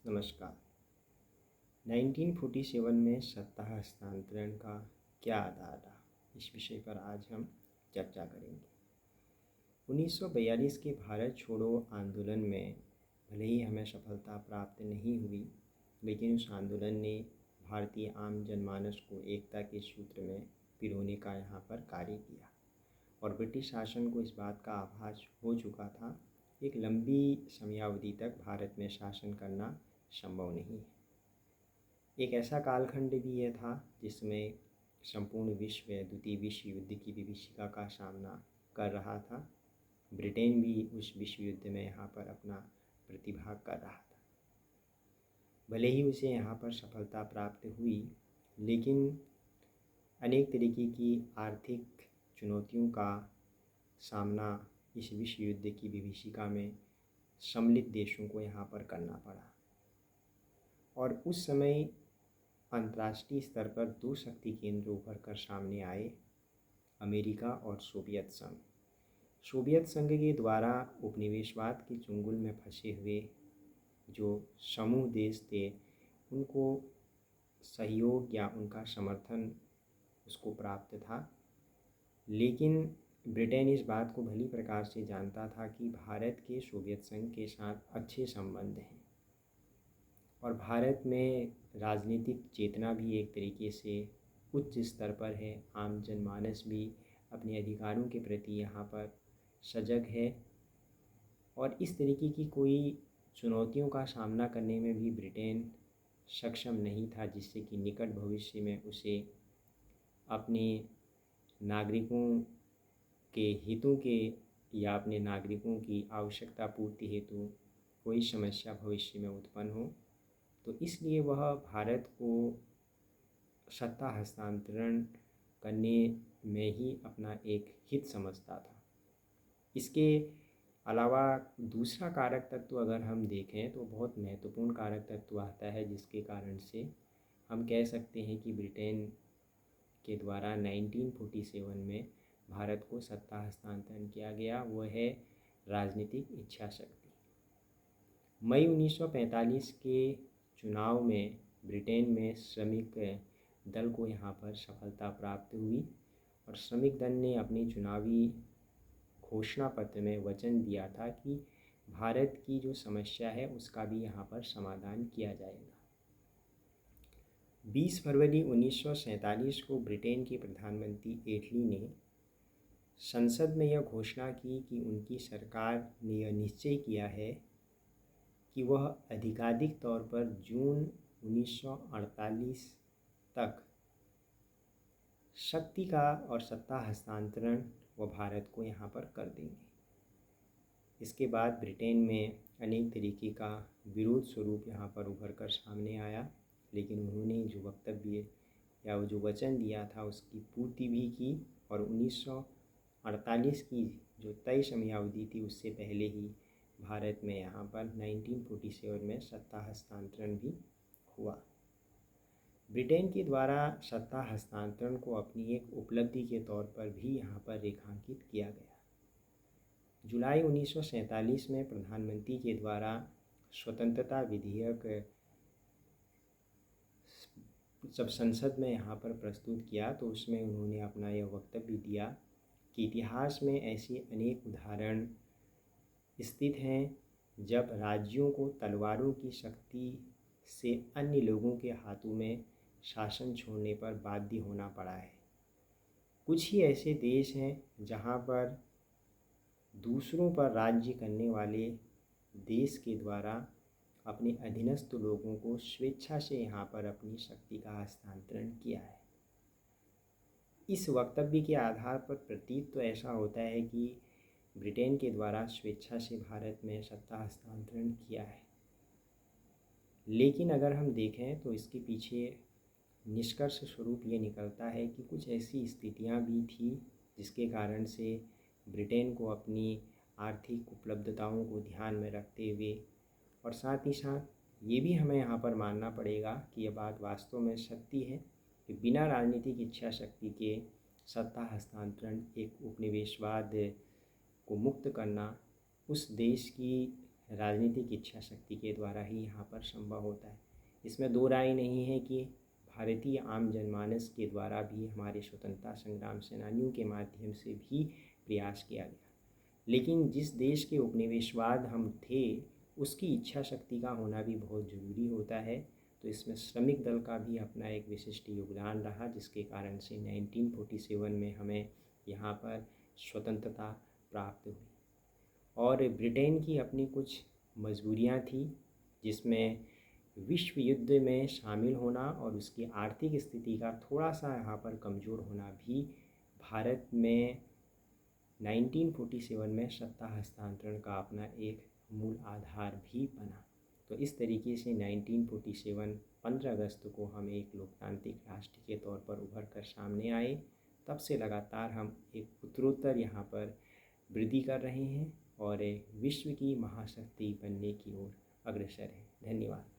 नमस्कार। 1947 में सत्ता हस्तांतरण का क्या आधार रहा, इस विषय पर आज हम चर्चा करेंगे। 1942 के भारत छोड़ो आंदोलन में भले ही हमें सफलता प्राप्त नहीं हुई, लेकिन उस आंदोलन ने भारतीय आम जनमानस को एकता के सूत्र में पिरोने का यहाँ पर कार्य किया और ब्रिटिश शासन को इस बात का आभास हो चुका था एक लंबी समयावधि तक भारत में शासन करना संभव नहीं है। एक ऐसा कालखंड भी यह था जिसमें संपूर्ण विश्व द्वितीय विश्व युद्ध की विभीषिका का सामना कर रहा था। ब्रिटेन भी उस विश्व युद्ध में यहाँ पर अपना प्रतिभाग कर रहा था। भले ही उसे यहाँ पर सफलता प्राप्त हुई, लेकिन अनेक तरीके की आर्थिक चुनौतियों का सामना इस विश्व युद्ध की विभीषिका में सम्मिलित देशों को यहाँ पर करना पड़ा। और उस समय अंतर्राष्ट्रीय स्तर पर दो शक्ति केंद्र उभर कर सामने आए, अमेरिका और सोवियत संघ। सोवियत संघ के द्वारा उपनिवेशवाद के चुंगल में फंसे हुए जो समूह देश थे, उनको सहयोग या उनका समर्थन उसको प्राप्त था। लेकिन ब्रिटेन इस बात को भली प्रकार से जानता था कि भारत के सोवियत संघ के साथ अच्छे संबंध हैं और भारत में राजनीतिक चेतना भी एक तरीके से उच्च स्तर पर है। आम जनमानस भी अपने अधिकारों के प्रति यहाँ पर सजग है और इस तरीके की कोई चुनौतियों का सामना करने में भी ब्रिटेन सक्षम नहीं था, जिससे कि निकट भविष्य में उसे अपने नागरिकों के हितों के या अपने नागरिकों की आवश्यकता पूर्ति हेतु कोई समस्या भविष्य में उत्पन्न हो। तो इसलिए वह भारत को सत्ता हस्तांतरण करने में ही अपना एक हित समझता था। इसके अलावा दूसरा कारक तत्व अगर हम देखें तो बहुत महत्वपूर्ण कारक तत्व आता है, जिसके कारण से हम कह सकते हैं कि ब्रिटेन के द्वारा 1947 में भारत को सत्ता हस्तांतरण किया गया, वो है राजनीतिक इच्छा शक्ति। मई 1945 के चुनाव में ब्रिटेन में श्रमिक दल को यहाँ पर सफलता प्राप्त हुई और श्रमिक दल ने अपने चुनावी घोषणा पत्र में वचन दिया था कि भारत की जो समस्या है उसका भी यहाँ पर समाधान किया जाएगा। 20 फरवरी 1947 को ब्रिटेन के प्रधानमंत्री एटली ने संसद में यह घोषणा की कि उनकी सरकार ने यह निश्चय किया है कि वह आधिकारिक तौर पर जून 1948 तक शक्ति का और सत्ता हस्तांतरण वह भारत को यहाँ पर कर देंगे। इसके बाद ब्रिटेन में अनेक तरीके का विरोध स्वरूप यहाँ पर उभर कर सामने आया, लेकिन उन्होंने जो वक्तव्य या वो जो वचन दिया था उसकी पूर्ति भी की और 1948 की जो तय समयावधि थी उससे पहले ही भारत में यहाँ पर 1947 में सत्ता हस्तांतरण भी हुआ। ब्रिटेन के द्वारा सत्ता हस्तांतरण को अपनी एक उपलब्धि के तौर पर भी यहाँ पर रेखांकित किया गया। जुलाई 1947 में प्रधानमंत्री के द्वारा स्वतंत्रता विधेयक जब संसद में यहाँ पर प्रस्तुत किया तो उसमें उन्होंने अपना यह वक्तव्य दिया कि इतिहास में ऐसे अनेक उदाहरण स्थित हैं जब राज्यों को तलवारों की शक्ति से अन्य लोगों के हाथों में शासन छोड़ने पर बाध्य होना पड़ा है। कुछ ही ऐसे देश हैं जहां पर दूसरों पर राज्य करने वाले देश के द्वारा अपने अधीनस्थ लोगों को स्वेच्छा से यहाँ पर अपनी शक्ति का हस्तांतरण किया है। इस वक्तव्य के आधार पर प्रतीत तो ऐसा होता है कि ब्रिटेन के द्वारा स्वेच्छा से भारत में सत्ता हस्तांतरण किया है, लेकिन अगर हम देखें तो इसके पीछे निष्कर्ष स्वरूप ये निकलता है कि कुछ ऐसी स्थितियां भी थी जिसके कारण से ब्रिटेन को अपनी आर्थिक उपलब्धताओं को ध्यान में रखते हुए और साथ ही साथ ये भी हमें यहाँ पर मानना पड़ेगा कि यह बात वास्तव में सत्य है कि बिना राजनीतिक इच्छा शक्ति के सत्ता हस्तांतरण एक उपनिवेशवाद को मुक्त करना उस देश की राजनीतिक इच्छा शक्ति के द्वारा ही यहाँ पर संभव होता है। इसमें दो राय नहीं है कि भारतीय आम जनमानस के द्वारा भी हमारे स्वतंत्रता संग्राम सेनानियों के माध्यम से भी प्रयास किया गया, लेकिन जिस देश के उपनिवेशवाद हम थे उसकी इच्छा शक्ति का होना भी बहुत ज़रूरी होता है। तो इसमें श्रमिक दल का भी अपना एक विशिष्ट योगदान रहा, जिसके कारण से 1947 में हमें यहाँ पर स्वतंत्रता प्राप्त हुई। और ब्रिटेन की अपनी कुछ मजबूरियाँ थी, जिसमें विश्व युद्ध में शामिल होना और उसकी आर्थिक स्थिति का थोड़ा सा यहाँ पर कमज़ोर होना भी भारत में 1947 में सत्ता हस्तांतरण का अपना एक मूल आधार भी बना। तो इस तरीके से 1947 15 अगस्त को हम एक लोकतांत्रिक राष्ट्र के तौर पर उभर कर सामने आए। तब से लगातार हम एक उत्तरोत्तर यहाँ पर वृद्धि कर रहे हैं और विश्व की महाशक्ति बनने की ओर अग्रसर हैं। धन्यवाद।